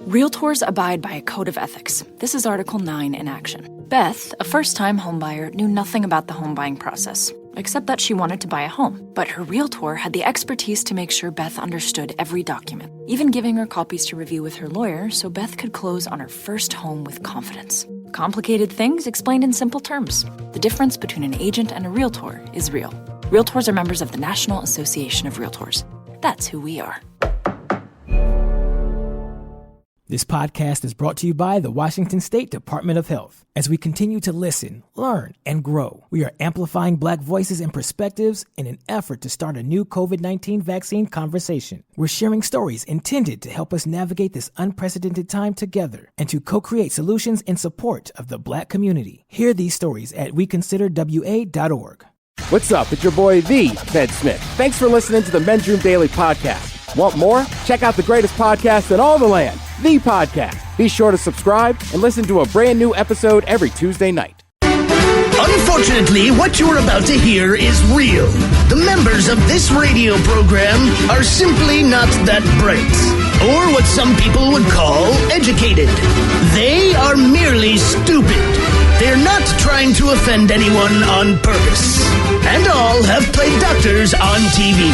Realtors abide by a code of ethics. This is Article 9 in action. Beth, a first-time homebuyer, knew nothing about the home buying process, except that she wanted to buy a home. But her realtor had the expertise to make sure Beth understood every document, even giving her copies to review with her lawyer so Beth could close on her first home with confidence. Complicated things explained in simple terms. The difference between an agent and a realtor is real. Realtors are members of the National Association of Realtors. That's who we are. This podcast is brought to you by the Washington State Department of Health. As we continue to listen, learn, and grow, we are amplifying Black voices and perspectives in an effort to start a new COVID-19 vaccine conversation. We're sharing stories intended to help us navigate this unprecedented time together and to co-create solutions in support of the Black community. Hear these stories at weconsiderwa.org. What's up? It's your boy, the Ted Smith. Thanks for listening to the Men's Room Daily Podcast. Want more? Check out the greatest podcast in all the land, The Podcast. Be sure to subscribe and listen to a brand new episode every Tuesday night. Unfortunately, what you're about to hear is real. The members of this radio program are simply not that bright, or what some people would call educated. They are merely stupid. They're not trying to offend anyone on purpose. And all have played doctors on TV.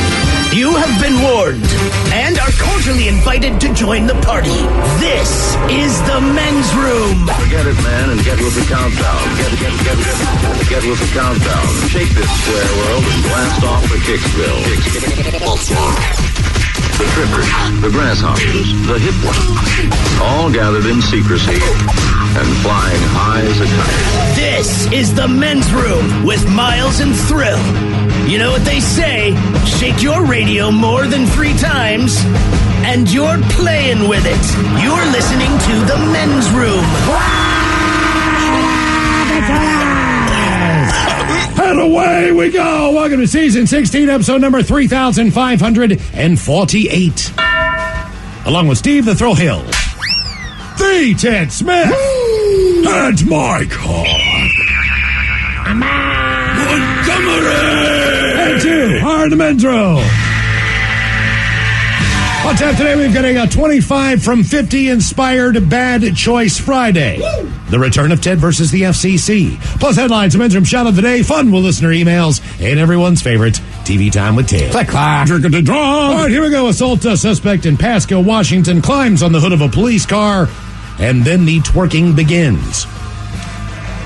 You have been warned and are cordially invited to join the party. This is the Men's Room. Forget it, man, and get with the countdown. Get with the countdown. Shake this square world and blast off for Kicksville. The trippers, the grasshoppers, the hip ones, all gathered in secrecy and flying high as a kite. This is the Men's Room with Miles and Thrill. You know what they say, shake your radio more than 3 times, and you're playing with it. You're listening to the Men's Room. And away we go. Welcome to Season 16, Episode number 3548. Along with Steve the Thrill Hill, the Ted Smith, and my car. And 2 are the Men's Room. On tap today, we've got a 25 from 50 inspired Bad Choice Friday. Woo! The return of Ted versus the FCC. Plus headlines, a Men's Room shout of the day, fun with listener emails, and everyone's favorite TV time with Ted. Click, clack. All right, here we go. Assault suspect in Pasco, Washington, climbs on the hood of a police car, and then the twerking begins.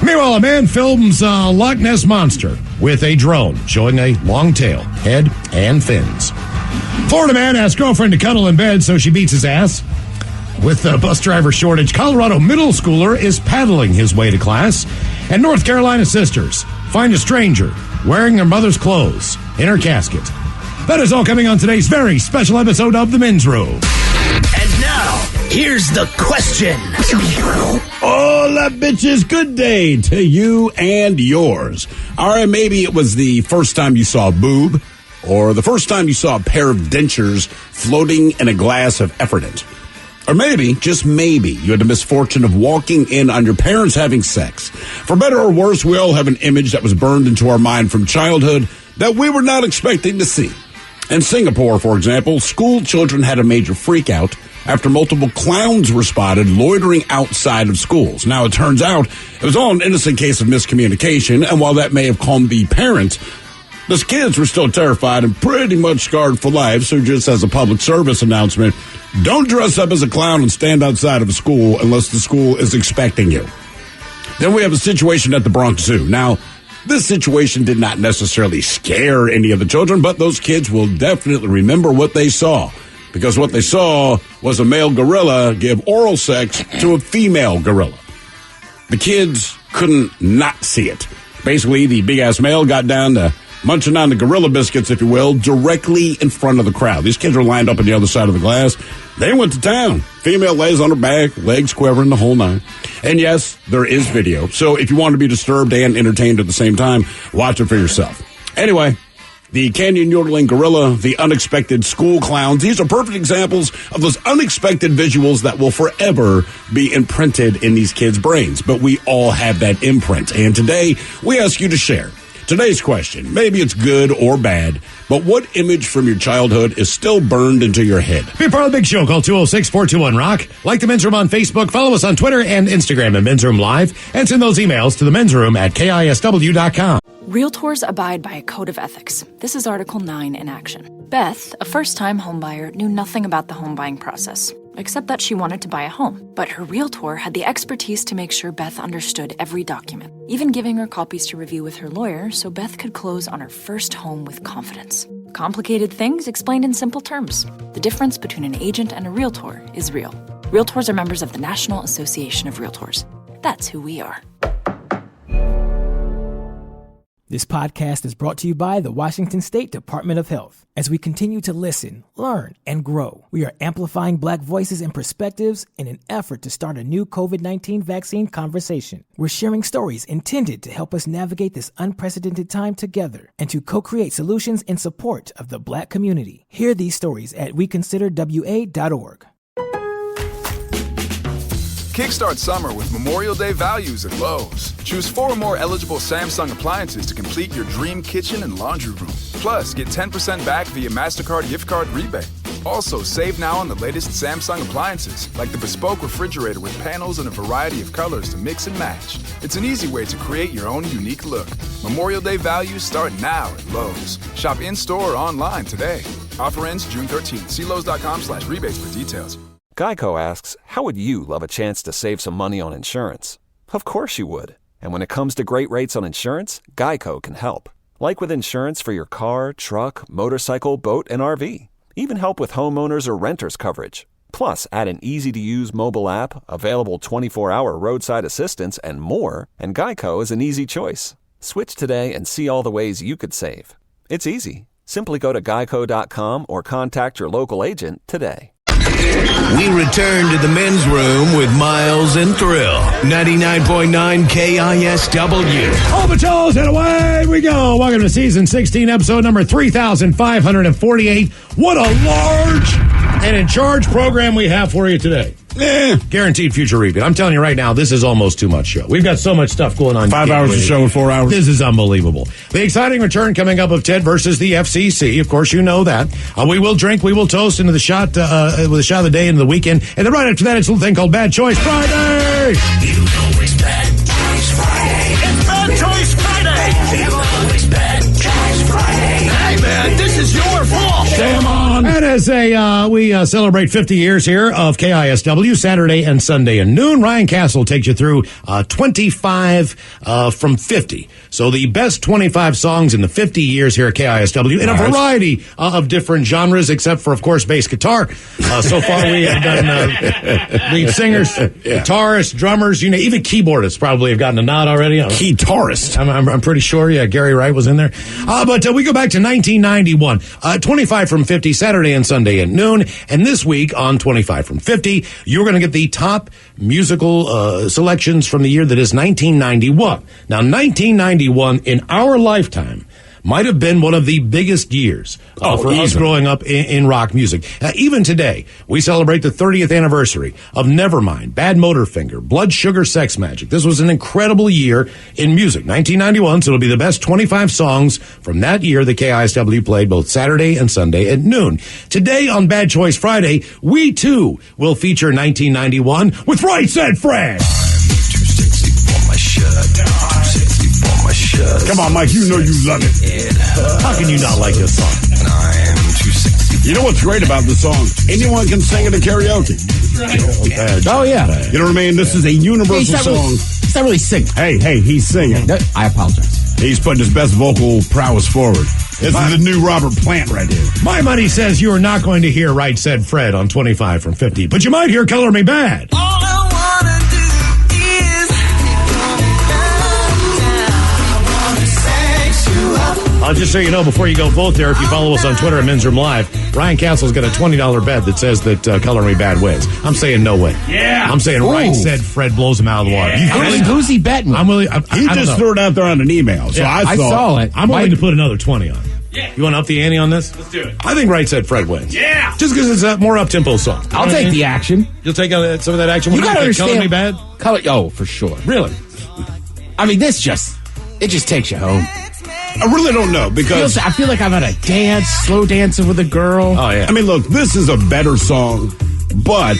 Meanwhile, a man films a Loch Ness Monster with a drone showing a long tail, head, and fins. Florida man asks girlfriend to cuddle in bed, so she beats his ass. With the bus driver shortage, Colorado middle schooler is paddling his way to class. And North Carolina sisters find a stranger wearing their mother's clothes in her casket. That is all coming on today's very special episode of The Men's Room. And now, here's the question. Hola, bitches. Good day to you and yours. All right, maybe it was the first time you saw a boob, or the first time you saw a pair of dentures floating in a glass of Effordent. Or maybe, just maybe, you had the misfortune of walking in on your parents having sex. For better or worse, we all have an image that was burned into our mind from childhood that we were not expecting to see. In Singapore, for example, school children had a major freak out after multiple clowns were spotted loitering outside of schools. Now, it turns out it was all an innocent case of miscommunication, and while that may have calmed the parents, those kids were still terrified and pretty much scarred for life. So just as a public service announcement, don't dress up as a clown and stand outside of a school unless the school is expecting you. Then we have a situation at the Bronx Zoo. Now, this situation did not necessarily scare any of the children, but those kids will definitely remember what they saw. Because what they saw was a male gorilla give oral sex to a female gorilla. The kids couldn't not see it. Basically, the big-ass male got down to munching on the gorilla biscuits, if you will, directly in front of the crowd. These kids were lined up on the other side of the glass. They went to town. Female lays on her back, legs quivering, the whole nine. And yes, there is video. So if you want to be disturbed and entertained at the same time, watch it for yourself. Anyway, the canyon yodeling gorilla, the unexpected school clowns, these are perfect examples of those unexpected visuals that will forever be imprinted in these kids' brains. But we all have that imprint. And today, we ask you to share. Today's question, maybe it's good or bad, But what image from your childhood is still burned into your head? Be part of the big show. Call 206-421-ROCK. Like the Men's Room on Facebook. Follow us on Twitter and Instagram at Men's Room Live. And send those emails to the Men's Room at KISW.com. Realtors abide by a code of ethics. This is Article 9 in action. Beth, a first-time homebuyer, knew nothing about the home buying process, except that she wanted to buy a home. But her realtor had the expertise to make sure Beth understood every document, even giving her copies to review with her lawyer so Beth could close on her first home with confidence. Complicated things explained in simple terms. The difference between an agent and a realtor is real. Realtors are members of the National Association of Realtors. That's who we are. This podcast is brought to you by the Washington State Department of Health. As we continue to listen, learn, and grow, we are amplifying Black voices and perspectives in an effort to start a new COVID-19 vaccine conversation. We're sharing stories intended to help us navigate this unprecedented time together and to co-create solutions in support of the Black community. Hear these stories at weconsiderwa.org. Kickstart summer with Memorial Day values at Lowe's. Choose 4 or more eligible Samsung appliances to complete your dream kitchen and laundry room. Plus, get 10% back via MasterCard gift card rebate. Also, save now on the latest Samsung appliances, like the bespoke refrigerator with panels in a variety of colors to mix and match. It's an easy way to create your own unique look. Memorial Day values start now at Lowe's. Shop in-store or online today. Offer ends June 13th. See Lowe's.com/rebates for details. Geico asks, how would you love a chance to save some money on insurance? Of course you would. And when it comes to great rates on insurance, Geico can help. Like with insurance for your car, truck, motorcycle, boat, and RV. Even help with homeowners or renters coverage. Plus, add an easy-to-use mobile app, available 24-hour roadside assistance, and more, and Geico is an easy choice. Switch today and see all the ways you could save. It's easy. Simply go to geico.com or contact your local agent today. We return to the Men's Room with Miles and Thrill. 99.9 KISW. All the toes and away we go. Welcome to season 16, episode number 3,548. What a large and in charge program we have for you today. Guaranteed future repeat. I'm telling you right now, this is almost too much show. We've got so much stuff going on. 5 hours of show in 4 hours. This is unbelievable. The exciting return coming up of Ted versus the FCC. Of course, you know that. We will drink, we will toast into the shot, with a shot of the day into the weekend. And then right after that, it's a little thing called Bad Choice Friday. You know it's Bad Choice Friday. It's Bad Choice Friday. You know it's Bad Choice Friday. Hey, man, this is your fault. Damn on. And as we celebrate 50 years here of KISW, Saturday and Sunday at noon, Ryan Castle takes you through 25 from 50. So the best 25 songs in the 50 years here at KISW in a variety of different genres, except for, of course, bass guitar. So far, we have done lead singers, guitarists, drummers, even keyboardists probably have gotten a nod already. Guitarist. I'm pretty sure, Gary Wright was in there. But we go back to 1991. 25 from 50, Saturday and Sunday at noon. And this week on 25 from 50, you're going to get the top musical selections from the year that is 1991. Now, 1991 in our lifetime might have been one of the biggest years for us growing up in rock music. Even today, we celebrate the 30th anniversary of Nevermind, Bad Motorfinger, Blood Sugar Sex Magic. This was an incredible year in music. 1991, so it'll be the best 25 songs from that year that KISW played both Saturday and Sunday at noon. Today on Bad Choice Friday, we too will feature 1991 with Right Said Fred. Too sexy for my shirt. Come on, Mike, you know you love it. How can you not like this song? I'm too sexy. You know what's great about this song? Anyone can sing it in karaoke. Oh, yeah. You know what I mean? This is a universal song. He's not really singing. Hey, he's singing. I apologize. He's putting his best vocal prowess forward. This is the new Robert Plant right here. My money says you are not going to hear Right Said Fred on 25 from 50, but you might hear Color Me Bad. All I wanna do is just so you know, before you go vote there, if you follow us on Twitter at Men's Room Live, Ryan Castle's got a $20 bet that says that Color Me Bad wins. I'm saying no way. Yeah. I'm saying Right Said Fred blows him out of the water. Who's he betting? He just threw it out there on an email, so I saw it. I'm willing to put another 20 on. Yeah. You want to up the ante on this? Let's do it. I think Right Said Fred wins. Yeah. Just because it's a more up-tempo song. I'll take the action. You'll take some of that action? You got to understand. Color Me Bad? Oh, for sure. Really? I mean, it just takes you home. I really don't know because I feel like I'm at a dance, slow dancing with a girl. Oh yeah. I mean, look, this is a better song, but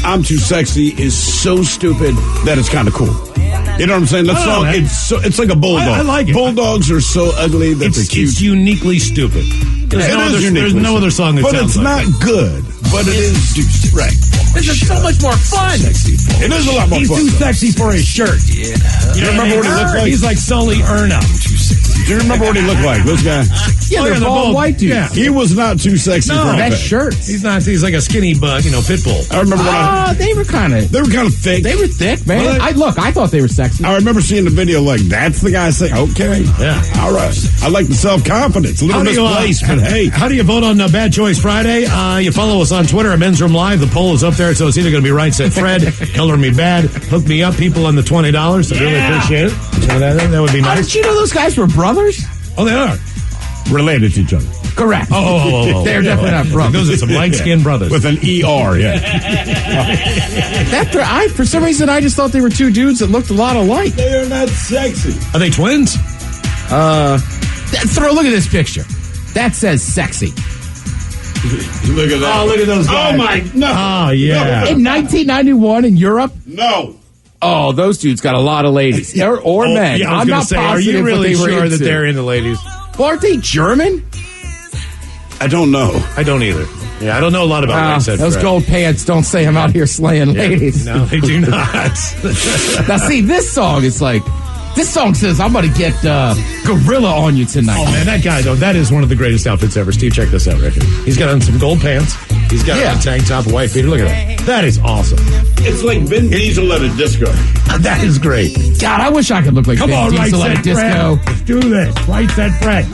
"I'm Too Sexy" is so stupid that it's kind of cool. You know what I'm saying? That song, it's like a bulldog. I like it. Bulldogs are so ugly that they're cute. It's uniquely stupid. There's no other song that but sounds it's not good. But it is stupid. Right. This is so much more fun. It is a lot more He's fun. too sexy for his shirt. You remember what he looked like? He's like Sully Erna. Do you remember what he looked like? This guy? Yeah, they're bald white dudes. Yeah. He was not too sexy for his Best shirts. He's not. He's like a skinny, pit bull. I remember when They were kind of thick. They were thick, man. Well, I thought they were sexy. I remember seeing the video like, that's the guy saying, okay. Yeah. All right. I like the self-confidence. A little misplaced, but hey. How do you vote on Bad Choice Friday? You follow us on Twitter at Men's Room Live. The poll is up there, so it's either going to be Right Said Fred, Color Me Bad, Hook Me Up, people on the $20. I really appreciate it. So that would be nice. Did you know those guys were brothers? Oh, they are. Related to each other. Correct. Oh. They're definitely not brothers. Those are some light-skinned brothers. With an ER, yeah. For some reason, I just thought they were two dudes that looked a lot alike. They are not sexy. Are they twins? Look at this picture. That says sexy. Look at that. Oh, look at those guys. Oh, my. No. Oh, yeah. In 1991 in Europe? No. Oh, those dudes got a lot of ladies. Or men. Yeah, I was I'm gonna not say, positive are you really what they were sure that into. they're into ladies? Well, aren't they German? I don't know. I don't either. Yeah, I don't know a lot about Right Said those Fred. gold pants don't say I'm out here slaying ladies. No, they do not. Now, see, this song is like, this song says, I'm going to get gorilla on you tonight. Oh, man, that guy, though, that is one of the greatest outfits ever. Steve, check this out right here. He's got on some gold pants. He's got on a tank top, white feet. Look at that. That is awesome. It's like Vin Diesel at a disco. That is great. God, I wish I could look like Come Vin on, Diesel Right at a Said disco. Fred. Let's do this. Right Said Fred.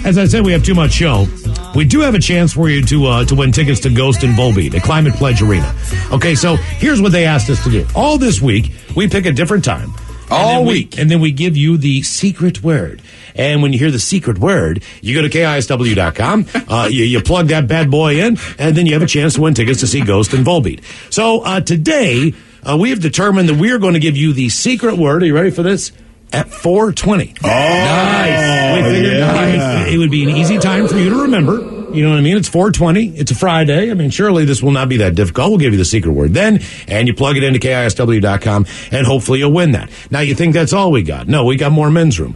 As I said, we have too much show. We do have a chance for you to win tickets to Ghost and Volbeat at Climate Pledge Arena. Okay, so here's what they asked us to do. All this week, we pick a different time. All week. And then we give you the secret word. And when you hear the secret word, you go to KISW.com, you plug that bad boy in, and then you have a chance to win tickets to see Ghost and Volbeat. So today, we have determined that we are going to give you the secret word. Are you ready for this? At 4:20. Oh, nice. We figured it would be an easy time for you to remember. You know what I mean? It's 4:20. It's a Friday. I mean, surely this will not be that difficult. We'll give you the secret word then, and you plug it into KISW.com, and hopefully you'll win that. Now, you think that's all we got? No, we got more Men's Room.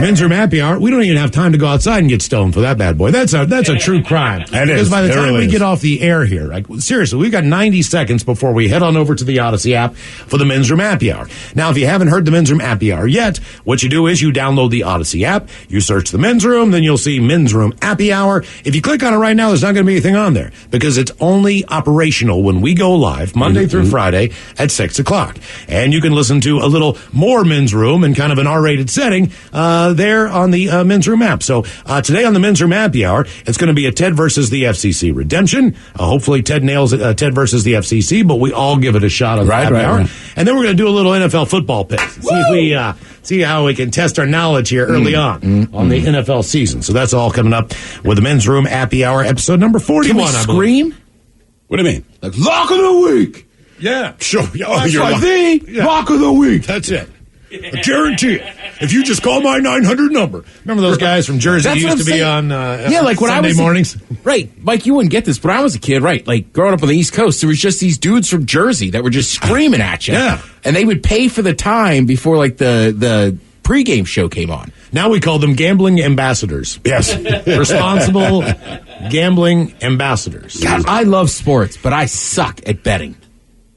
Men's Room Happy Hour. We don't even have time to go outside and get stoned for that bad boy. That's a true crime. That is. Because by the time really we is. get off the air here, like, seriously, we've got 90 seconds before we head on over to the Odyssey app for the Men's Room Happy Hour. Now, if you haven't heard the Men's Room Happy Hour yet, what you do is you download the Odyssey app, you search the Men's Room, then you'll see Men's Room Happy Hour. If you click on it right now, there's not going to be anything on there because it's only operational when we go live Monday through Friday at 6 o'clock. And you can listen to a little more Men's Room in kind of an R-rated setting there on the Men's Room app. So today on the Men's Room Happy Hour, it's going to be a Ted versus the FCC redemption. Hopefully Ted nails it, Ted versus the FCC, but we all give it a shot on the Happy Hour. Right. And then we're going to do a little NFL football pick. See if we see how we can test our knowledge here early on the NFL season. So that's all coming up with the Men's Room Happy Hour, episode number 41. Can we scream? What do you mean? Like, lock of the week. Yeah. Sure. Oh, That's you're right. right. The lock of the week. That's it. I guarantee it. If you just call my 900 number. Remember those guys from Jersey That's who what used to I'm be saying. on like when Sunday I was mornings? Right. Mike, you wouldn't get this, but I was a kid, right? Like growing up on the East Coast, there was just these dudes from Jersey that were just screaming at you. Yeah. And they would pay for the time before like the pregame show came on. Now we call them gambling ambassadors. Yes. Responsible gambling ambassadors. God, I love sports, but I suck at betting.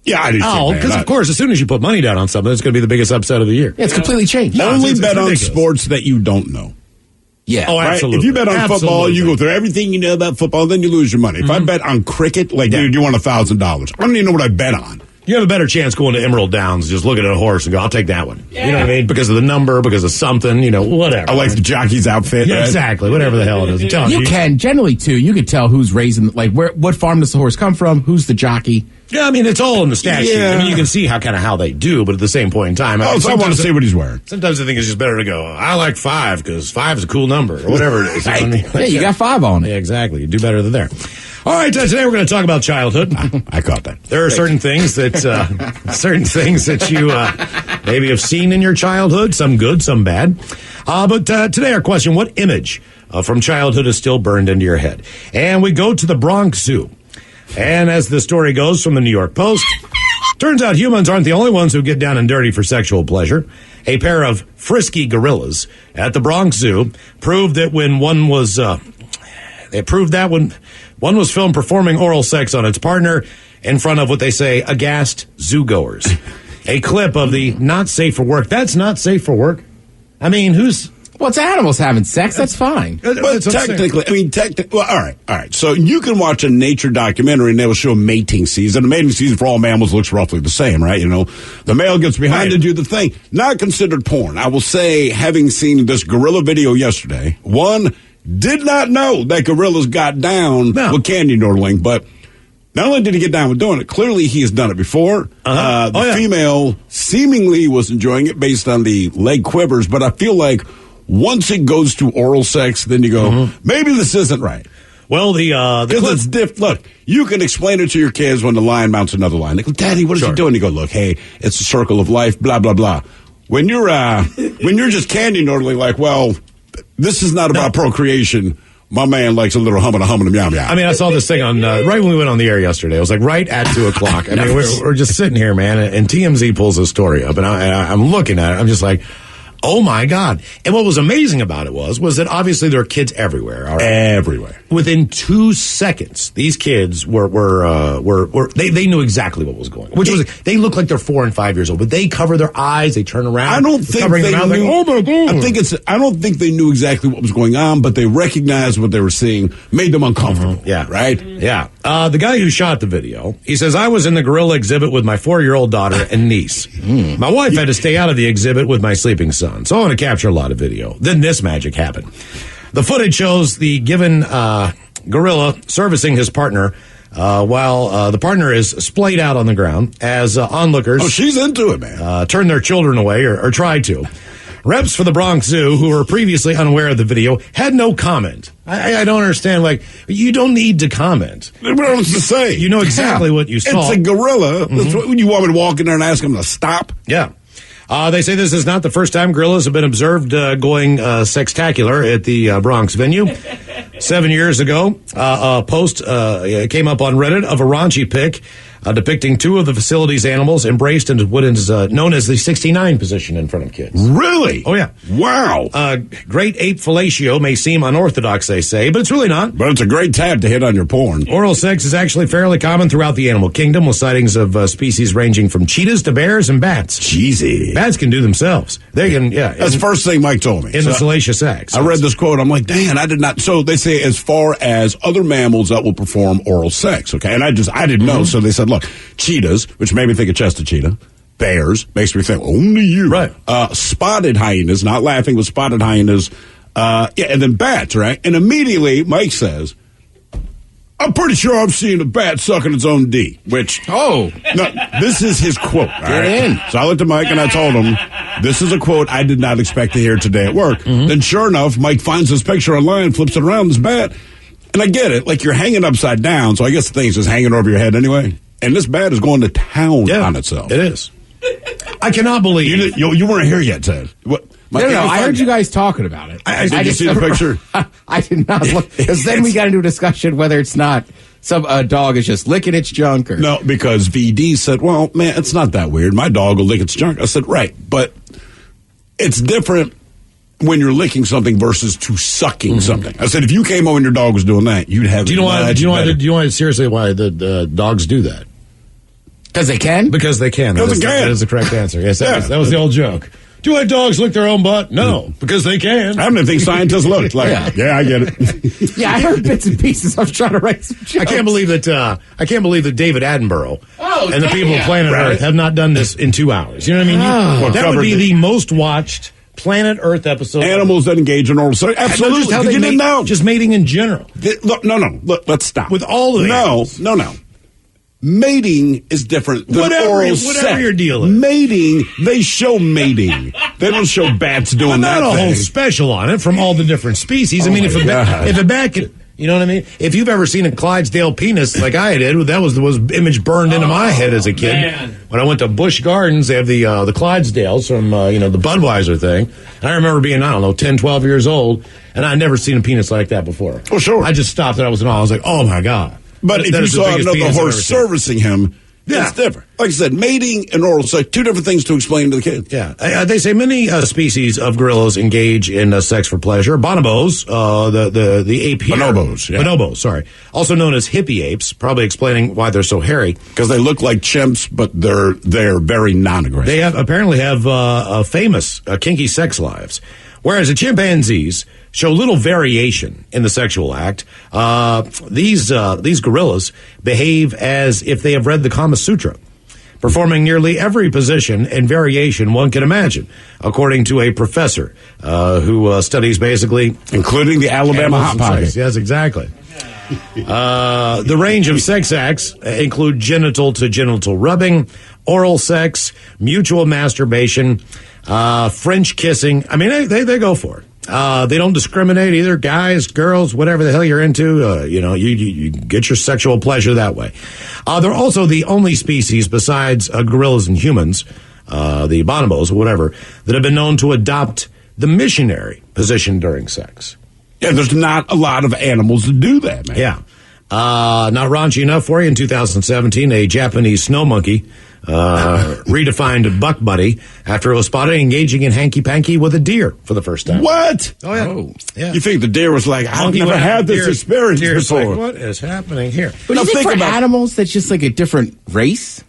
Yeah, I do too, Oh, man. because of course, as soon as you put money down on something, it's going to be the biggest upset of the year. Yeah, it's completely changed. Only it's bet on ridiculous. sports that you don't know. Yeah. Oh, Right? absolutely. If you bet on football, Absolutely. you go through everything you know about football, then you lose your money. If I bet on cricket, like, dude, you want $1,000. I don't even know what I bet on. You have a better chance going to Emerald Downs, just looking at a horse and go, I'll take that one. Yeah. You know what I mean? Because of the number, because of something, whatever. I like the jockey's outfit. Yeah, right? exactly. Whatever the hell it is. I'm telling You can, generally, too. You could tell who's raising, like, what farm does the horse come from? Who's the jockey? Yeah, I mean, it's all in the stat sheet. I mean, you can see how they do, but at the same point in time. I want to see what he's wearing. Sometimes I think it's just better to go, I like 5 because 5 is a cool number or whatever it is. You know what I mean? Yeah, you got 5 on it. Yeah, exactly. You do better than there. All right, today we're going to talk about childhood. I caught that. There are certain things that you maybe have seen in your childhood, some good, some bad. But today our question, what image from childhood is still burned into your head? And we go to the Bronx Zoo. And as the story goes from the New York Post, turns out humans aren't the only ones who get down and dirty for sexual pleasure. A pair of frisky gorillas at the Bronx Zoo proved that when one was filmed performing oral sex on its partner in front of what they say aghast zoogoers. A clip of the not safe for work. That's not safe for work. I mean, Well, it's animals having sex. That's fine. But technically, well, all right. So you can watch a nature documentary and they will show mating season. The mating season for all mammals looks roughly the same, right? You know, the male gets behind to do the thing. Not considered porn. I will say, having seen this gorilla video yesterday, one did not know that gorillas got down with candy noodling, but not only did he get down with doing it, clearly he has done it before. The female seemingly was enjoying it based on the leg quivers, but I feel like once it goes to oral sex, then you go, maybe this isn't right. Well, because it's look, you can explain it to your kids when the lion mounts another lion. They go, Daddy, what is he doing? You go, look, hey, it's a circle of life, blah, blah, blah. When you're just candy noodling, like, well, this is not about procreation. My man likes a little humming meow meow. I mean, I saw this thing on right when we went on the air yesterday. It was like right at 2:00. I mean, we're just sitting here, man, and TMZ pulls a story up, and I'm looking at it. I'm just like, oh my God. And what was amazing about it was that obviously there are kids everywhere. All right? Everywhere. Within 2 seconds, these kids they knew exactly what was going on. They look like they're 4 and 5 years old, but they cover their eyes, they turn around. I don't think they knew. Like, oh my God. I don't think they knew exactly what was going on, but they recognized what they were seeing, made them uncomfortable. Yeah. Right? Yeah. The guy who shot the video, he says, I was in the gorilla exhibit with my 4-year-old daughter and niece. My wife had to stay out of the exhibit with my sleeping son. So I want to capture a lot of video. Then this magic happened. The footage shows the given gorilla servicing his partner while the partner is splayed out on the ground as onlookers. Oh, she's into it, man. Turn their children away or try to. Reps for the Bronx Zoo, who were previously unaware of the video, had no comment. I don't understand. Like, you don't need to comment. What else to say? You know exactly what you saw. It's a gorilla. You want me to walk in there and ask him to stop? Yeah. They say this is not the first time gorillas have been observed going sextacular at the Bronx venue. 7 years ago, a post came up on Reddit of a raunchy pic depicting two of the facility's animals embraced in what is known as the 69 position in front of kids. Really? Oh, yeah. Wow. Great ape fellatio may seem unorthodox, they say, but it's really not. But it's a great tab to hit on your porn. Oral sex is actually fairly common throughout the animal kingdom, with sightings of species ranging from cheetahs to bears and bats. Cheesy. Bats can do themselves. They can, yeah. That's the first thing Mike told me. In the salacious acts. I read this quote. I'm like, Dan, I did not. So they say as far as other mammals that will perform oral sex, okay? And I didn't know. So they said, look, cheetahs, which made me think of Chester Cheetah. Bears, makes me think, only you. Right. Spotted hyenas, not laughing, but spotted hyenas. And then bats, right? And immediately Mike says, I'm pretty sure I've seen a bat sucking its own D, which, no, this is his quote. Get in. So I looked at Mike and I told him, this is a quote I did not expect to hear today at work. Then sure enough, Mike finds this picture online, flips it around, this bat, and I get it, like you're hanging upside down, so I guess the thing's just hanging over your head anyway. And this bat is going to town on itself. It is. I cannot believe you weren't here yet, Ted. What? No, I heard you guys talking about it. Did you see the picture? I did not look, because then we got into a discussion whether it's not some dog is just licking its junk or no, because VD said, well, man, it's not that weird. My dog will lick its junk. I said, right, but it's different when you're licking something versus to sucking something. I said, if you came home and your dog was doing that, you'd have. Do you know seriously why the dogs do that? Because they can. Because they can. That is the correct answer. Yes, that was the old joke. Do let dogs lick their own butt? No, because they can. I don't think scientists look like. Yeah, I get it. Yeah, I heard bits and pieces. I was trying to write some jokes. I can't believe that David Attenborough and the people of Planet Earth have not done this in 2 hours. You know what I mean? That would be the most watched Planet Earth episode. Animals that engage in oral sex. Absolutely. Just how they mate, just mating in general. Look, Look, let's stop. With all of the No. Mating is different than oral sex. Whatever your deal is. Mating, they show mating. They don't show bats doing that. Not a whole special on it from all the different species. I mean, if a bat You know what I mean? If you've ever seen a Clydesdale penis like I did, that was image burned into my head as a kid. Man. When I went to Busch Gardens, they have the Clydesdales from the Budweiser thing. And I remember being, 10, 12 years old, and I'd never seen a penis like that before. Oh, sure. I just stopped and I was in awe. I was like, oh my God. But if That you is the saw biggest another penis I've horse ever seen. servicing him, it's different. Like I said, mating and oral sex, two different things to explain to the kids. Yeah, they say many species of gorillas engage in sex for pleasure. Bonobos, the ape here. Bonobos, yeah. Bonobos, sorry. Also known as hippie apes, probably explaining why they're so hairy. Because they look like chimps, but they're very non-aggressive. They apparently have famous kinky sex lives. Whereas the chimpanzees show little variation in the sexual act. These gorillas behave as if they have read the Kama Sutra, performing nearly every position and variation one can imagine, according to a professor who studies basically... Including the Alabama Hot Pocket. Yes, exactly. The range of sex acts include genital-to-genital rubbing, oral sex, mutual masturbation, French kissing. I mean, they go for it. They don't discriminate either, guys, girls, whatever the hell you're into. You get your sexual pleasure that way. They're also the only species besides gorillas and humans, the bonobos or whatever, that have been known to adopt the missionary position during sex. Yeah, there's not a lot of animals that do that, man. Yeah. Not raunchy enough for you. In 2017, a Japanese snow monkey redefined buck buddy after it was spotted engaging in hanky-panky with a deer for the first time. What? Oh, yeah. Yeah. You think the deer was like, I've never had this experience before. Like, what is happening here? But Now you think think for about- animals, that's just like a different race?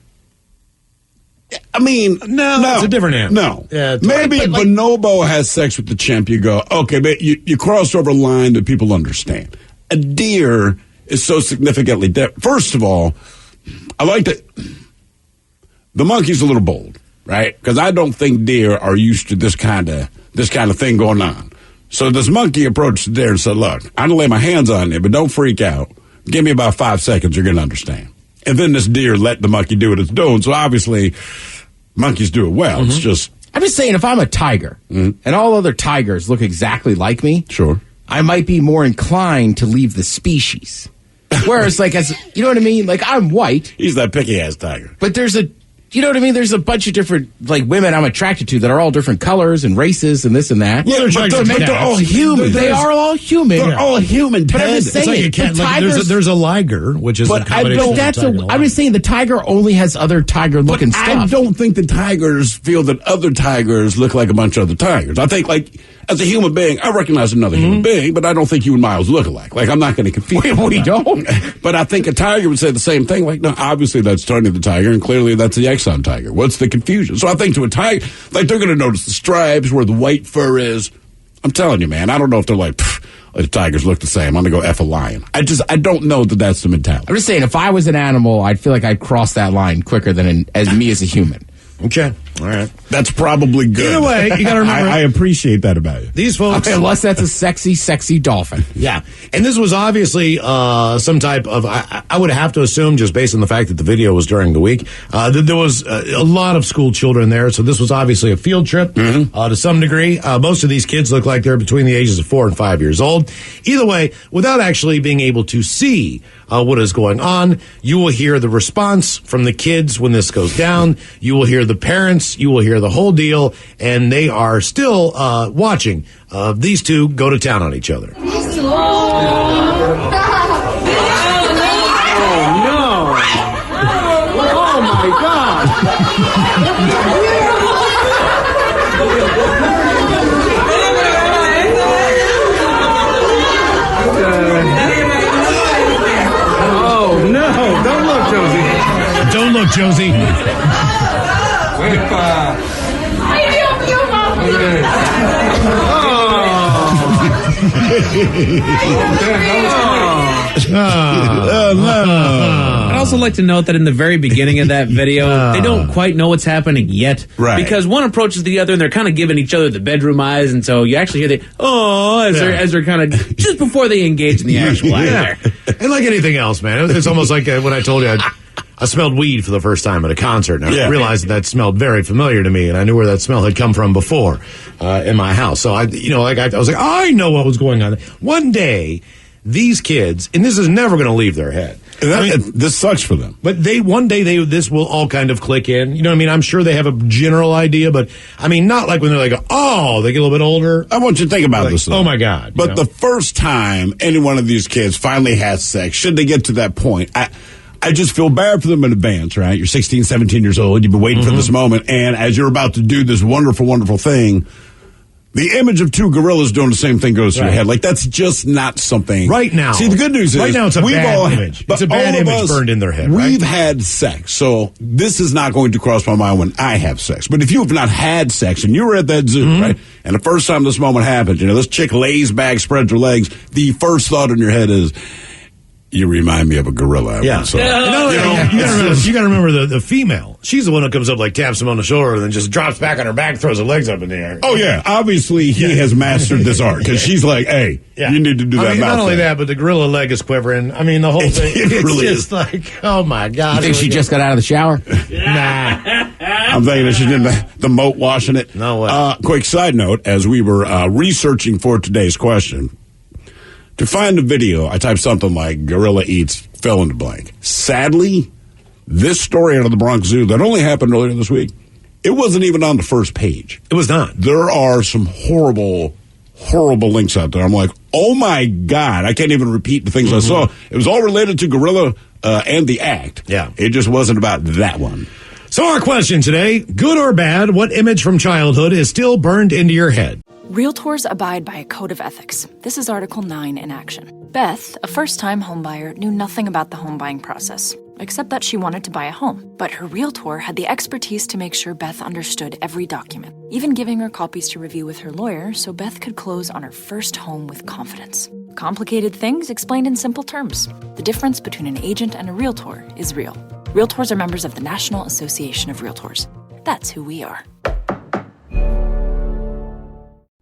I mean, No, it's a different animal. No. Yeah, it's- Maybe but if like- bonobo has sex with the chimp, you go, okay, but you crossed over a line that people understand. A deer is so significantly different. First of all, I like that the monkey's a little bold, right? Because I don't think deer are used to this kind of thing going on. So this monkey approached the deer and said, look, I'm going to lay my hands on you, but don't freak out. Give me about 5 seconds, you're going to understand. And then this deer let the monkey do what it's doing. So obviously, monkeys do it well. It's just... I'm just saying, if I'm a tiger and all other tigers look exactly like me, Sure. I might be more inclined to leave the species. Whereas, you know what I mean? Like, I'm white, He's that picky-ass tiger. but you know what I mean? There's a bunch of different, women I'm attracted to that are all different colors and races and this and that. Yeah, but they're all human. They are all human. They're all human, But I'm Ted. just saying, It's like a cat. the Like, tigers, there's a liger, which is a But I combination don't- of a that's tiger and a I'm liger. just saying the tiger only has other tiger But looking I stuff. don't think the tigers feel that other tigers look like a bunch of other tigers. I think, as a human being, I recognize another human being, but I don't think you and Miles look alike. Like, I'm not going to confuse you. We don't. But I think a tiger would say the same thing. Like, no, obviously that's Tony the tiger, and clearly that's the Exxon tiger. What's the confusion? So I think to a tiger, they're going to notice the stripes, where the white fur is. I'm telling you, man, I don't know if they're like, the tigers look the same. I'm going to go F a lion. I don't know that that's the mentality. I'm just saying, if I was an animal, I'd feel like I'd cross that line quicker than as me as a human. Okay. All right. That's probably good. Either way, you got to remember. I appreciate that about you. These folks. Unless that's a sexy, sexy dolphin. Yeah. And this was obviously some type of, I would have to assume, just based on the fact that the video was during the week, that there was a lot of school children there. So this was obviously a field trip to some degree. Most of these kids look like they're between the ages of 4 and 5 years old. Either way, without actually being able to see what is going on, you will hear the response from the kids when this goes down. You will hear the parents. You will hear the whole deal. And they are still watching these two go to town on each other. Don't look, Josie. I'd also like to note that in the very beginning of that video, they don't quite know what's happening yet. Right. Because one approaches the other and they're kind of giving each other the bedroom eyes, and so you actually hear as they're kind of just before they engage in the actual act there. And like anything else, man, it's almost like when I told you I smelled weed for the first time at a concert, and I realized that smelled very familiar to me, and I knew where that smell had come from before in my house. So I was like, I know what was going on. One day, these kids, and this is never going to leave their head. This sucks for them. But one day this will all kind of click in. You know what I mean? I'm sure they have a general idea, but I mean, not like when they're like, oh, they get a little bit older. I want you to think about this, though. Oh, my God. But the first time any one of these kids finally has sex, should they get to that point, I just feel bad for them in advance, right? You're 16, 17 years old. You've been waiting for this moment. And as you're about to do this wonderful, wonderful thing, the image of two gorillas doing the same thing goes through your head. Like, that's just not something. Right now. See, the good news is. Right now, it's a bad image. It's a bad image burned in their head, right? We've had sex. So this is not going to cross my mind when I have sex. But if you have not had sex and you were at that zoo, right? And the first time this moment happens, this chick lays back, spreads her legs. The first thought in your head is, you remind me of a gorilla. Yeah. You got to remember the female. She's the one that comes up, like, taps him on the shoulder and then just drops back on her back, throws her legs up in the air. Oh, yeah. Obviously, he has mastered this art because she's like, hey, you need to do that. Not only that, but the gorilla leg is quivering. I mean, the whole thing. It's really just like, oh, my God. You think she just got out of the shower? Nah. I'm thinking that she's in the moat washing it. No way. Quick side note, as we were researching for today's question, to find the video, I typed something like gorilla eats fill in the blank. Sadly, this story out of the Bronx Zoo that only happened earlier this week, it wasn't even on the first page. It was not. There are some horrible, horrible links out there. I'm like, oh my God, I can't even repeat the things I saw. It was all related to gorilla and the act. Yeah. It just wasn't about that one. So our question today, good or bad, what image from childhood is still burned into your head? Realtors abide by a code of ethics. This is Article 9 in action. Beth, a first-time homebuyer, knew nothing about the home buying process, except that she wanted to buy a home. But her realtor had the expertise to make sure Beth understood every document, even giving her copies to review with her lawyer so Beth could close on her first home with confidence. Complicated things explained in simple terms. The difference between an agent and a realtor is real. Realtors are members of the National Association of Realtors. That's who we are.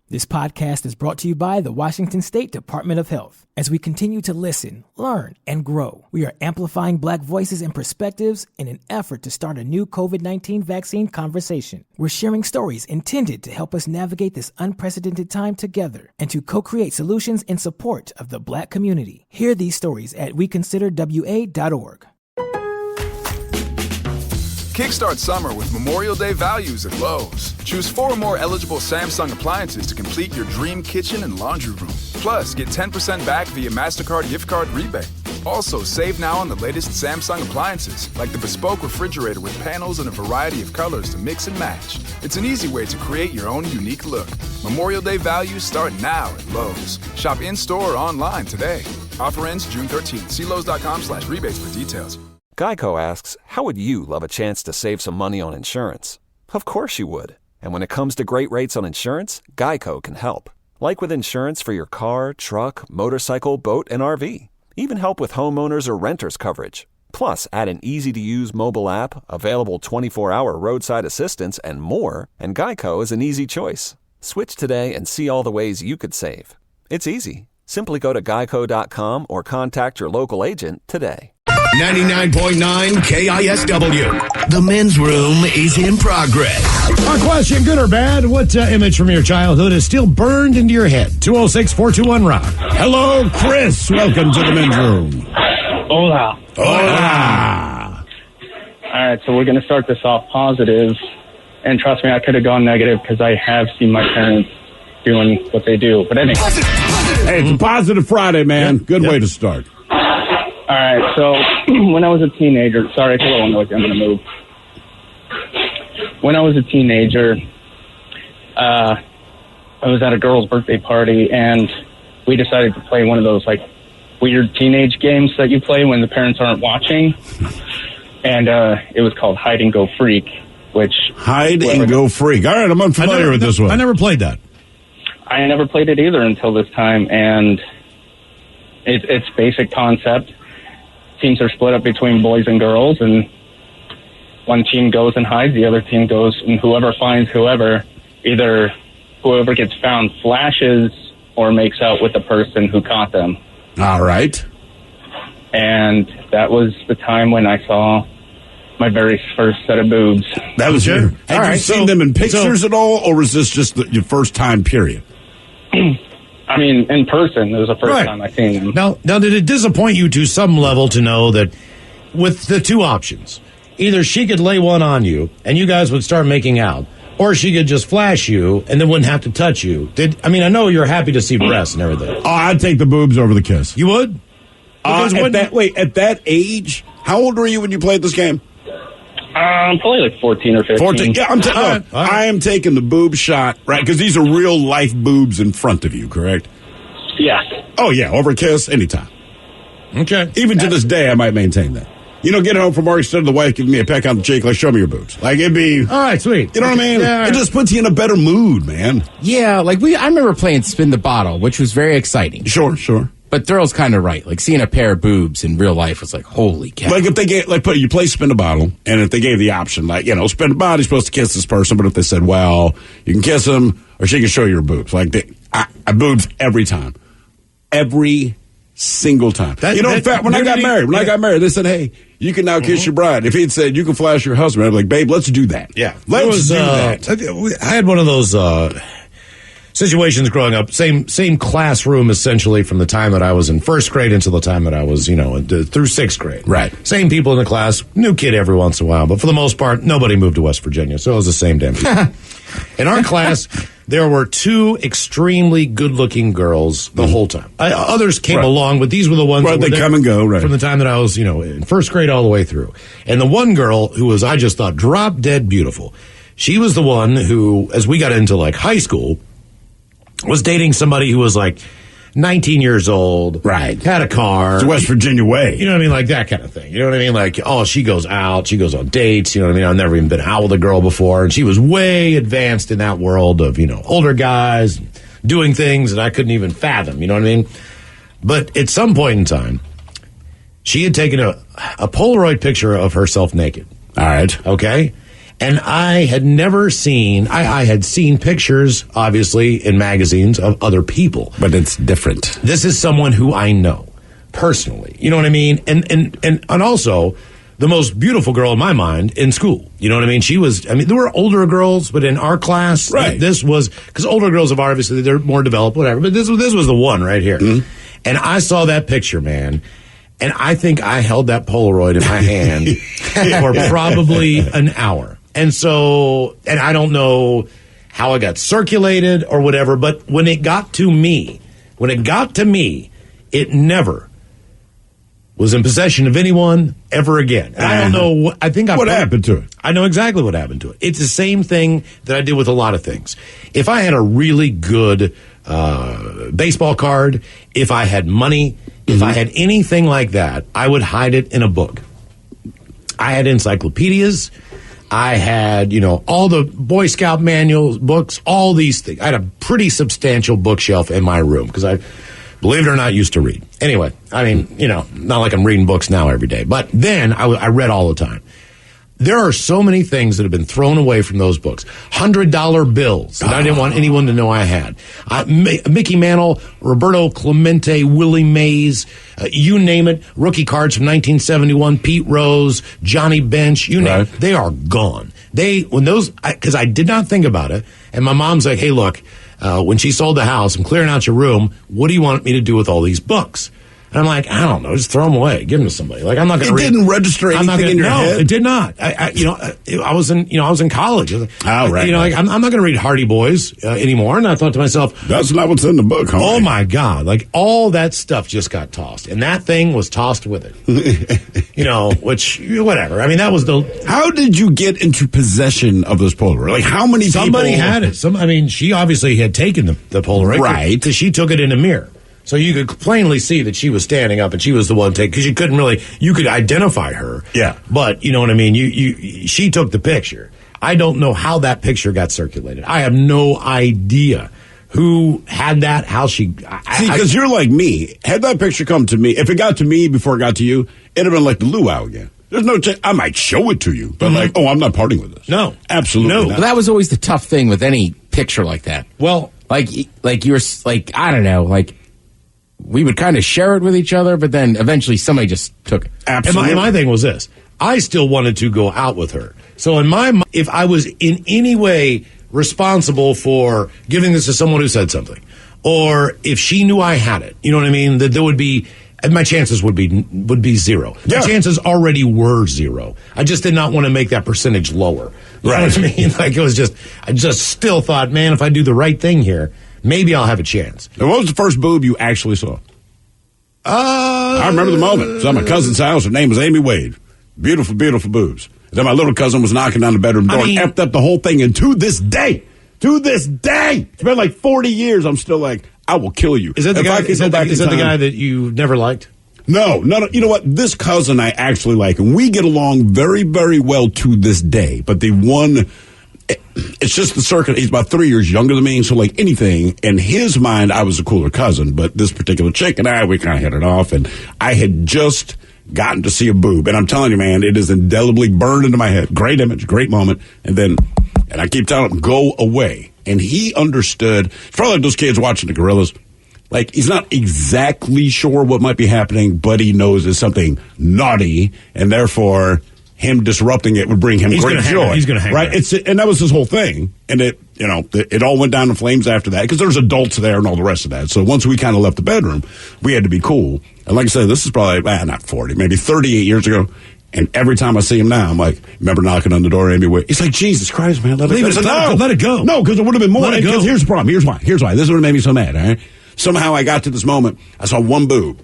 This podcast is brought to you by the Washington State Department of Health. As we continue to listen, learn, and grow, we are amplifying Black voices and perspectives in an effort to start a new COVID-19 vaccine conversation. We're sharing stories intended to help us navigate this unprecedented time together and to co-create solutions in support of the Black community. Hear these stories at weconsiderwa.org. Kickstart summer with Memorial Day values at Lowe's. Choose 4 more eligible Samsung appliances to complete your dream kitchen and laundry room. Plus, get 10% back via MasterCard gift card rebate. Also, save now on the latest Samsung appliances, like the bespoke refrigerator with panels in a variety of colors to mix and match. It's an easy way to create your own unique look. Memorial Day values start now at Lowe's. Shop in-store or online today. Offer ends June 13th. See Lowe's.com/rebates for details. Geico asks, how would you love a chance to save some money on insurance? Of course you would. And when it comes to great rates on insurance, Geico can help. Like with insurance for your car, truck, motorcycle, boat, and RV. Even help with homeowners or renters coverage. Plus, add an easy-to-use mobile app, available 24-hour roadside assistance, and more, and Geico is an easy choice. Switch today and see all the ways you could save. It's easy. Simply go to geico.com or contact your local agent today. 99.9 KISW. The men's room is in progress. Our question, good or bad, what image from your childhood is still burned into your head? 206-421-ROCK. Hello, Chris. Welcome to the men's room. Hola. Hola. All right, so we're going to start this off positive. And trust me, I could have gone negative because I have seen my parents doing what they do. But anyway. Hey, it's a positive Friday, man. Good way to start. All right, so when I was a teenager, sorry, it's a little noisy, I'm going to move. When I was a teenager, I was at a girl's birthday party, and we decided to play one of those, like, weird teenage games that you play when the parents aren't watching. And it was called Hide and Go Freak, which... Hide and Go Freak. All right, I'm unfamiliar with this one. I never played that. I never played it either until this time, and it's basic concept. Teams are split up between boys and girls, and one team goes and hides, the other team goes, and whoever finds whoever, either whoever gets found flashes or makes out with the person who caught them. All right. And that was the time when I saw my very first set of boobs. That was your... Have you seen them in pictures at all, or was this just your first time period? I mean, in person, it was the first time I seen him. Now, did it disappoint you to some level to know that with the two options, either she could lay one on you and you guys would start making out, or she could just flash you and then wouldn't have to touch you? I know you're happy to see breasts and everything. Oh, I'd take the boobs over the kiss. You would? At that age, how old were you when you played this game? Probably like 14 or 15. 14. Yeah, I am taking the boob shot, right? Because these are real life boobs in front of you, correct? Yes. Oh, yeah, over a kiss, anytime. Okay. Even to this day, I might maintain that. Get home from work, instead of the wife giving me a peck on the cheek, like, show me your boobs. Like, it'd be... All right, sweet. You know what I mean? Yeah, it just puts you in a better mood, man. Yeah, I remember playing Spin the Bottle, which was very exciting. Sure. But Daryl's kind of right. Like, seeing a pair of boobs in real life was like, holy cow. Like, if they gave, you play Spin the Bottle, and if they gave the option, Spin the Bottle, you're supposed to kiss this person, but if they said, well, you can kiss him, or she can show you your boobs. I boobs every time. Every single time. In fact, when I got married, they said, hey, you can now kiss your bride. If he'd said, you can flash your husband, I'd be like, babe, let's do that. Yeah. Let's do that. I had one of those situations growing up, same classroom essentially from the time that I was in first grade until the time that I was, through sixth grade. Right. Same people in the class, new kid every once in a while, but for the most part, nobody moved to West Virginia, so it was the same damn people. In our class, there were two extremely good-looking girls the whole time. Others came along, but these were the ones that they come and go, right. From the time that I was, in first grade all the way through. And the one girl who was, I just thought, drop-dead beautiful, she was the one who, as we got into, high school, was dating somebody who was 19 years old. Right. Had a car. It's the West Virginia way. You know what I mean? Like that kind of thing. You know what I mean? She goes out, she goes on dates. You know what I mean? I've never even been out with a girl before. And she was way advanced in that world of, older guys doing things that I couldn't even fathom. You know what I mean? But at some point in time, she had taken a Polaroid picture of herself naked. All right. Okay? And I had never seen, I had seen pictures, obviously, in magazines of other people. But it's different. This is someone who I know personally. You know what I mean? And also, the most beautiful girl in my mind in school. You know what I mean? There were older girls, but in our class, right. This was, because older girls have obviously, they're more developed, whatever, but this was the one right here. Mm-hmm. And I saw that picture, man. And I think I held that Polaroid in my hand for probably an hour. And I don't know how it got circulated or whatever, but when it got to me, it never was in possession of anyone ever again. And I don't know, what happened to it? I know exactly what happened to it. It's the same thing that I did with a lot of things. If I had a really good baseball card, if I had money, if I had anything like that, I would hide it in a book. I had encyclopedias. I had, all the Boy Scout manuals, books, all these things. I had a pretty substantial bookshelf in my room because I, believe it or not, used to read. Anyway, not like I'm reading books now every day. But then I read all the time. There are so many things that have been thrown away from those books. $100 bills that I didn't want anyone to know I had. Mickey Mantle, Roberto Clemente, Willie Mays, you name it. Rookie cards from 1971, Pete Rose, Johnny Bench, you name it. They are gone. Because I did not think about it. And my mom's like, hey, look, when she sold the house, I'm clearing out your room. What do you want me to do with all these books? And I'm like, I don't know, just throw them away, give them to somebody. Like, I'm not going to read. It didn't register anything in your head? No, it did not. I was in college. Right. I'm not going to read Hardy Boys anymore. And I thought to myself, that's not what's in the book, homie. Oh my God. Like, all that stuff just got tossed. And that thing was tossed with it. Which, whatever. I mean, that was How did you get into possession of this Polaroid? Like, how many Somebody had it. She obviously had taken the Polaroid. Right. Because she took it in a mirror. So you could plainly see that she was standing up and she was the one taking, because you couldn't really, you could identify her. Yeah. But, you know what I mean? She took the picture. I don't know how that picture got circulated. I have no idea who had that, how she... See, because you're like me. Had that picture come to me, if it got to me before it got to you, it'd have been like the luau again. There's no chance. I might show it to you, but I'm not parting with this. No. Absolutely not. Well, that was always the tough thing with any picture like that. Well... Like you were, I don't know, we would kind of share it with each other, but then eventually somebody just took it. Absolutely. And my thing was this. I still wanted to go out with her. So in my mind, if I was in any way responsible for giving this to someone who said something, or if she knew I had it, you know what I mean, that there would be, my chances would be zero. Yeah. My chances already were zero. I just did not want to make that percentage lower. You know what I mean? Like, it was just, I just still thought, man, if I do the right thing here, maybe I'll have a chance. And what was the first boob you actually saw? I remember the moment. It was at my cousin's house. Her name was Amy Wade. Beautiful, beautiful boobs. Then my little cousin was knocking on the bedroom door and effed up the whole thing. And to this day, it's been like 40 years, I'm still like, I will kill you. Is that the guy? Is that the guy that you never liked? No. You know what? This cousin I actually like, and we get along very, very well to this day. But the one, it's just the circuit. He's about 3 years younger than me, so like anything in his mind, I was a cooler cousin. But this particular chick and we kind of hit it off, and I had just gotten to see a boob, and I'm telling you, man, it is indelibly burned into my head. Great image, great moment, and I keep telling him, go away. And he understood. It's probably like those kids watching the Gorillas. Like, he's not exactly sure what might be happening, but he knows it's something naughty, and therefore him disrupting it would bring him great joy. He's going to hang right? And that was his whole thing. And it all went down in flames after that because there's adults there and all the rest of that. So once we kind of left the bedroom, we had to be cool. And like I said, this is probably not 40, maybe 38 years ago. And every time I see him now, I'm like, remember knocking on the door, Amy? He's like, Jesus Christ, man, let it go. No, because it would have been more. Because here's the problem. Here's why. This is what made me so mad, all right? Somehow I got to this moment. I saw one boob.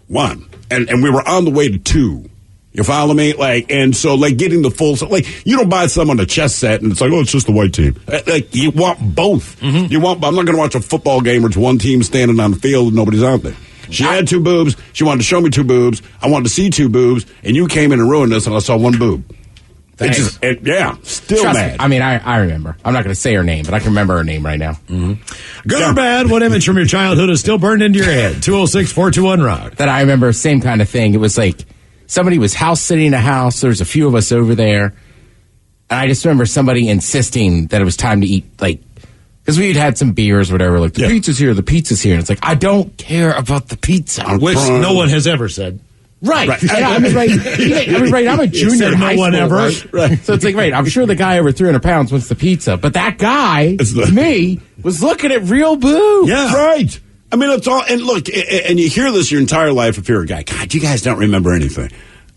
One. And we were on the way to two. You follow me? Like, and so, like, getting the full, like, you don't buy some on a chess set and it's like, oh, it's just the white team. Like, you want both. Mm-hmm. I'm not going to watch a football game where it's one team standing on the field and nobody's out there. She had two boobs. She wanted to show me two boobs. I wanted to see two boobs, and you came in and ruined this, and I saw one boob. Thanks. Still Trust mad. Me. I mean, I remember. I'm not going to say her name, but I can remember her name right now. Mm-hmm. Good or bad, what image from your childhood is still burned into your head? 206-421-ROCK. That I remember, same kind of thing. It was like somebody was house sitting in a house. There was a few of us over there, and I just remember somebody insisting that it was time to eat, like, because we'd had some beers or whatever, like, the pizza's here, and it's like, I don't care about the pizza. Which no one has ever said. Right. I'm a junior in high school. No one ever. Right. So it's like, I'm sure the guy over 300 pounds wants the pizza, but that guy, me, was looking at real boobs. Yeah. Right. I mean, it's all, and look, and you hear this your entire life if you're a guy. God, you guys don't remember anything.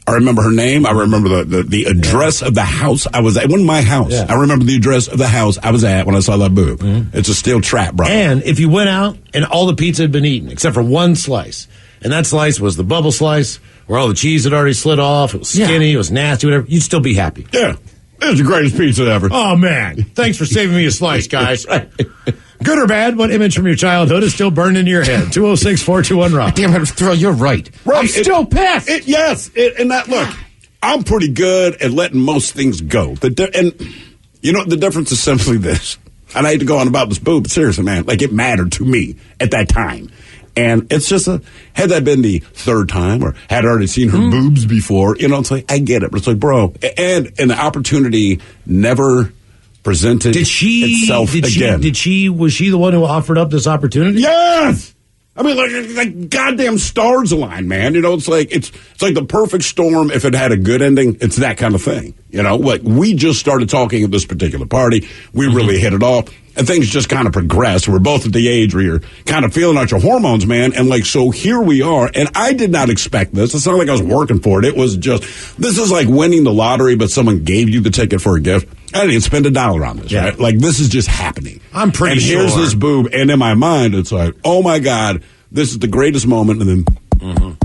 I remember her name. I remember the address of the house I was at. It wasn't my house. Yeah. I remember the address of the house I was at when I saw that boob. Mm-hmm. It's a steel trap, bro. And if you went out and all the pizza had been eaten, except for one slice, and that slice was the bubble slice, where all the cheese had already slid off, it was skinny, it was nasty, whatever, you'd still be happy. Yeah. It was the greatest pizza ever. Oh, man. Thanks for saving me a slice, guys. Good or bad, what image from your childhood is still burned into your head? 206-421-ROCK. Damn it, Thrill, you're right. I'm still pissed. And that, look, I'm pretty good at letting most things go. And you know, the difference is simply this. And I hate to go on about this boob, but seriously, man, like, it mattered to me at that time. And it's just had that been the third time or had already seen her boobs before, you know, it's like, I get it. But it's like, bro, and the opportunity never presented itself again. Was she the one who offered up this opportunity? Yes! I mean, like goddamn stars align, man. You know, it's like the perfect storm. If it had a good ending, it's that kind of thing. You know, like, we just started talking at this particular party. We really hit it off. And things just kind of progress. We're both at the age where you're kind of feeling out your hormones, man. And like, so here we are. And I did not expect this. It's not like I was working for it. It was just, this is like winning the lottery, but someone gave you the ticket for a gift. I didn't spend $1 on this, right? Like, this is just happening. I'm pretty sure. And here's this boob. And in my mind, it's like, oh my God, this is the greatest moment. And then,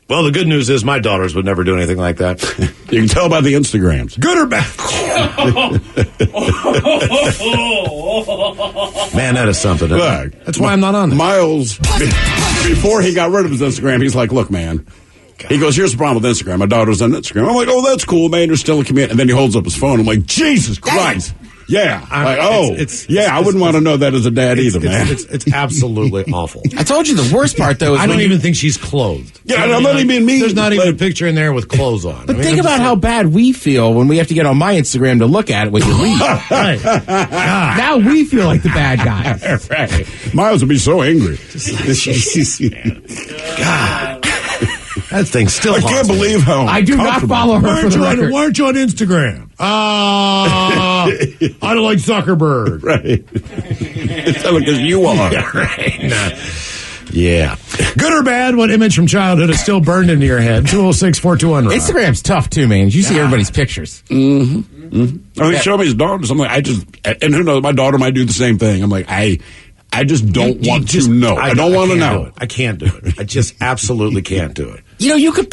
Well, the good news is my daughters would never do anything like that. You can tell by the Instagrams. Good or bad? Man, that is something. Look, that's why I'm not on there. Miles, before he got rid of his Instagram, he's like, look, man. He goes, here's the problem with Instagram. My daughter's on Instagram. I'm like, oh, that's cool, man. You're still a comedian. And then he holds up his phone. I'm like, Jesus Christ. Yeah. I wouldn't want to know that as a dad either, man. It's absolutely awful. I told you the worst part, though, is I don't even think she's clothed. Yeah, I'm not even mean. There's not even a picture in there with clothes on. But think about how bad we feel when we have to get on my Instagram to look at it when you leave. Right. Now we feel like the bad guys. Right. Miles would be so angry. God. That thing's still I can't believe how I do not follow her for the record. Why aren't you on Instagram? I don't like Zuckerberg. Right. It's not because you are. Right. Nah. Yeah. Good or bad, what image from childhood is still burned into your head? 206-421. Instagram's tough, too, man. You see everybody's pictures. Mm-hmm. Mm-hmm. I mean, show me his daughters. I'm like, and who knows, my daughter might do the same thing. I'm like, I just don't want to know. I don't want to know. I can't do it. I just absolutely can't do it. You know, you could.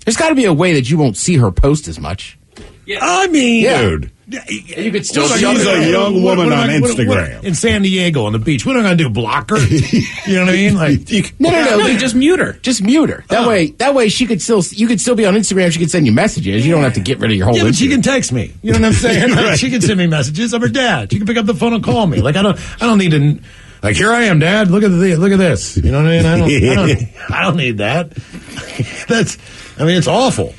There's got to be a way that you won't see her post as much. Yeah. I mean, dude. You could still see she's a young woman on Instagram. In San Diego on the beach. What am I going to do? Block her? You know what I mean? Like, no, you just mute her. Just mute her. That way she could still. You could still be on Instagram. She could send you messages. You don't have to get rid of your whole. Yeah, but she can text me. You know what I'm saying? Like, Right. She can send me messages. I'm her dad. She can pick up the phone and call me. Like I don't need to. Like, here I am, Dad. Look at this. You know what I mean? I don't need that. It's awful.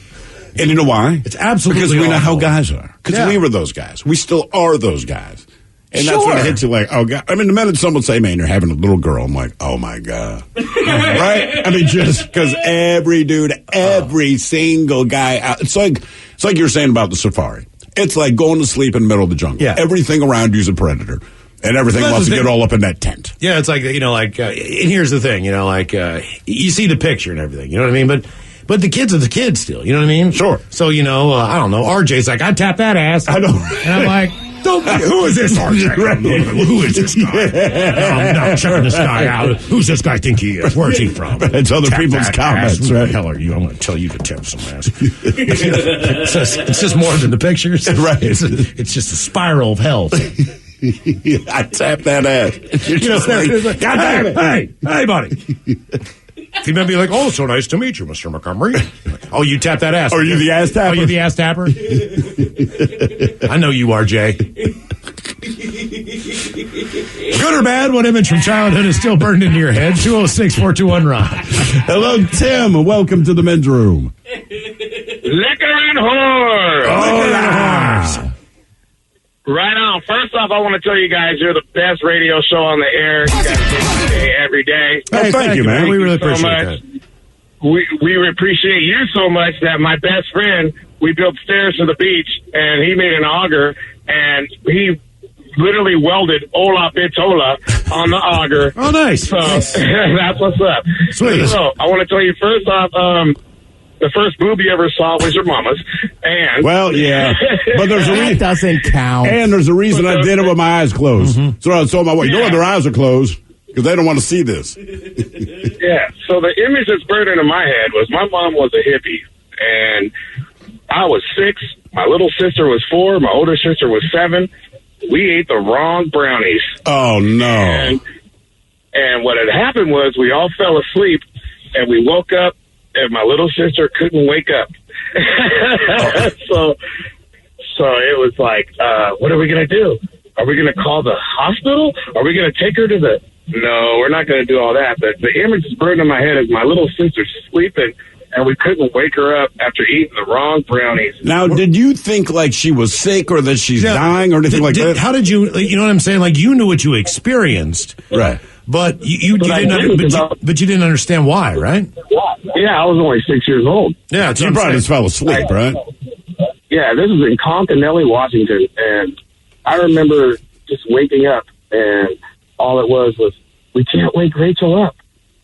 And you know why? It's absolutely because we know how awful. guys are. Because we were those guys. We still are those guys. And that's when it hits you like, oh, God. I mean, the minute someone say, man, you're having a little girl, I'm like, oh, my God. Right? I mean, just because every single guy out. It's like you were saying about the safari. It's like going to sleep in the middle of the jungle. Yeah. Everything around you is a predator. And everything wants to get all up in that tent. Yeah, it's like, and here's the thing, you see the picture and everything, you know what I mean? But the kids are the kids still, you know what I mean? Sure. So, I don't know, RJ's like, I'd tap that ass. I know. And I'm like, who is this RJ? Right. Who is this guy? I'm not checking this guy out. Who's this guy think he is? Where's he from? It's other people's comments, ass. right? Who the hell are you? I'm going to tell you to tip some ass. It's just more than the pictures. Right. It's just a spiral of hell. I tap that ass. You're just like, God damn it. Hey, buddy. He might be like, oh, so nice to meet you, Mr. Montgomery. Oh, you tap that ass. Are you the ass tapper? Oh, you the ass tapper? I know you are, Jay. Good or bad, what image from childhood is still burned into your head? 206-421-RON. Hello, Tim, and welcome to the men's room. Liquor and whore. Oh, Right on. First off, I want to tell you guys you're the best radio show on the air. You guys make my day every day. Hey, thank you, man. We really so appreciate much. that. We appreciate you so much that my best friend, we built stairs to the beach, and he made an auger, and he literally welded Ola Bitola on the auger. Oh, nice. So that's what's up. Sweet. So I want to tell you first off, the first boob you ever saw was your mama's. And well, yeah, but there's a reason. Doesn't count. And there's a reason I did it with my eyes closed. Mm-hmm. So I was told my wife, you know why their eyes are closed? Because they don't want to see this. Yeah, so the image that's burned into my head was my mom was a hippie, and I was 6, my little sister was 4, my older sister was 7. We ate the wrong brownies. Oh, no. And what had happened was we all fell asleep, and we woke up, and my little sister couldn't wake up. So it was like, what are we going to do? Are we going to call the hospital? Are we going to take her to the... No, we're not going to do all that. But the image that's burned in my head is my little sister sleeping, and we couldn't wake her up after eating the wrong brownies. Now, did you think like she was sick or that she's dying or anything like that? How did you know what I'm saying? Like, you knew what you experienced. Right. But you didn't understand why, right? Yeah, I was only 6 years old. Yeah, you probably just fell asleep, right? Yeah, this is in Concanelli, Washington, and I remember just waking up, and all it was, we can't wake Rachel up.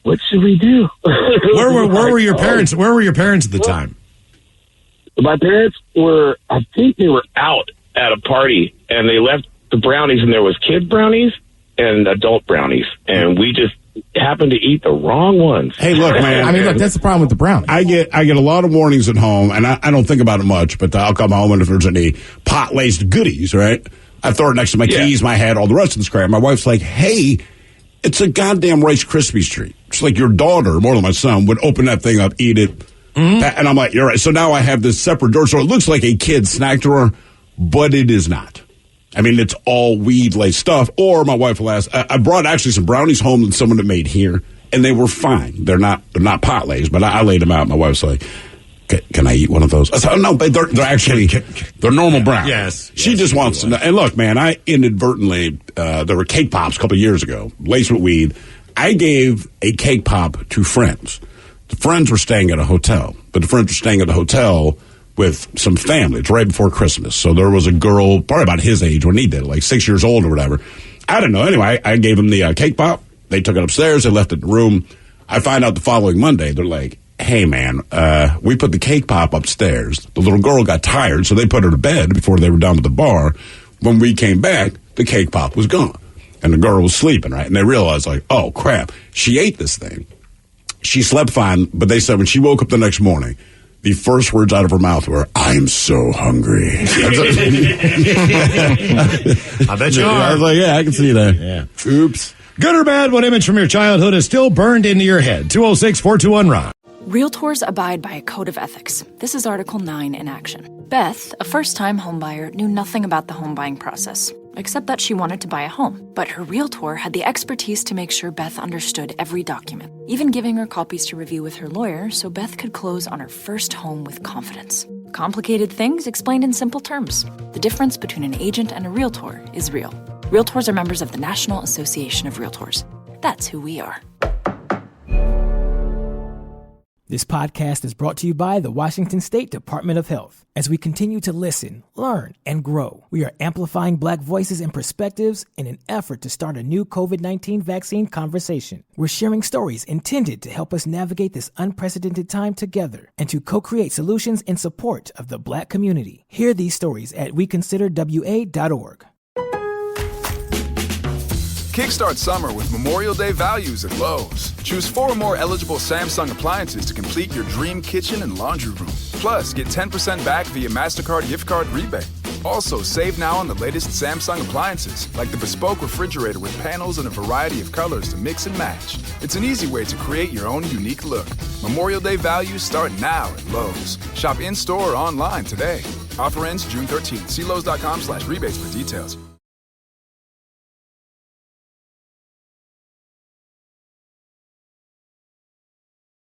What should we do? Where were your parents? Where were your parents at the time? My parents I think they were out at a party, and they left the brownies, and there was kid brownies and adult brownies, and we just happened to eat the wrong ones. Hey, look, man. I mean, look, that's the problem with the brownies. I get a lot of warnings at home, and I don't think about it much, but I'll come home, and if there's any pot-laced goodies, right, I throw it next to my keys, my hat, all the rest of the crap. My wife's like, hey, it's a goddamn Rice Krispies treat. It's like your daughter, more than my son, would open that thing up, eat it. Mm-hmm. And I'm like, you're right. So now I have this separate drawer. So it looks like a kid's snack drawer, but it is not. I mean, it's all weed-laced stuff. Or my wife will ask, I brought actually some brownies home that someone had made here, and they were fine. They're not pot-laced, but I laid them out. My wife's like, can I eat one of those? I said, oh, no, but they're actually, they're normal brown. Yes. She just wants to know. And look, man, I inadvertently, there were cake pops a couple of years ago, laced with weed. I gave a cake pop to friends. The friends were staying at a hotel, but the friends were staying at the hotel with some family. It's right before Christmas. So there was a girl, probably about his age when he did it, like 6 years old or whatever. I don't know. Anyway, I gave them the cake pop. They took it upstairs. They left it in the room. I find out the following Monday, they're like, hey, man, we put the cake pop upstairs. The little girl got tired, so they put her to bed before they were done with the bar. When we came back, the cake pop was gone. And the girl was sleeping, right? And they realized, like, oh, crap, she ate this thing. She slept fine, but they said when she woke up the next morning, the first words out of her mouth were, I'm so hungry. I bet you are. I was like, yeah, I can see that. Yeah. Oops. Good or bad, what image from your childhood is still burned into your head? 206-421-RON. Realtors abide by a code of ethics. This is Article 9 in action. Beth, a first-time homebuyer, knew nothing about the home buying process, except that she wanted to buy a home. But her realtor had the expertise to make sure Beth understood every document, even giving her copies to review with her lawyer so Beth could close on her first home with confidence. Complicated things explained in simple terms. The difference between an agent and a realtor is real. Realtors are members of the National Association of Realtors. That's who we are. This podcast is brought to you by the Washington State Department of Health. As we continue to listen, learn, and grow, we are amplifying Black voices and perspectives in an effort to start a new COVID-19 vaccine conversation. We're sharing stories intended to help us navigate this unprecedented time together and to co-create solutions in support of the Black community. Hear these stories at weconsiderwa.org. Kickstart summer with Memorial Day values at Lowe's. Choose 4 or more eligible Samsung appliances to complete your dream kitchen and laundry room. Plus, get 10% back via MasterCard gift card rebate. Also, save now on the latest Samsung appliances, like the bespoke refrigerator with panels in a variety of colors to mix and match. It's an easy way to create your own unique look. Memorial Day values start now at Lowe's. Shop in-store or online today. Offer ends June 13th. See Lowe's.com/rebates for details.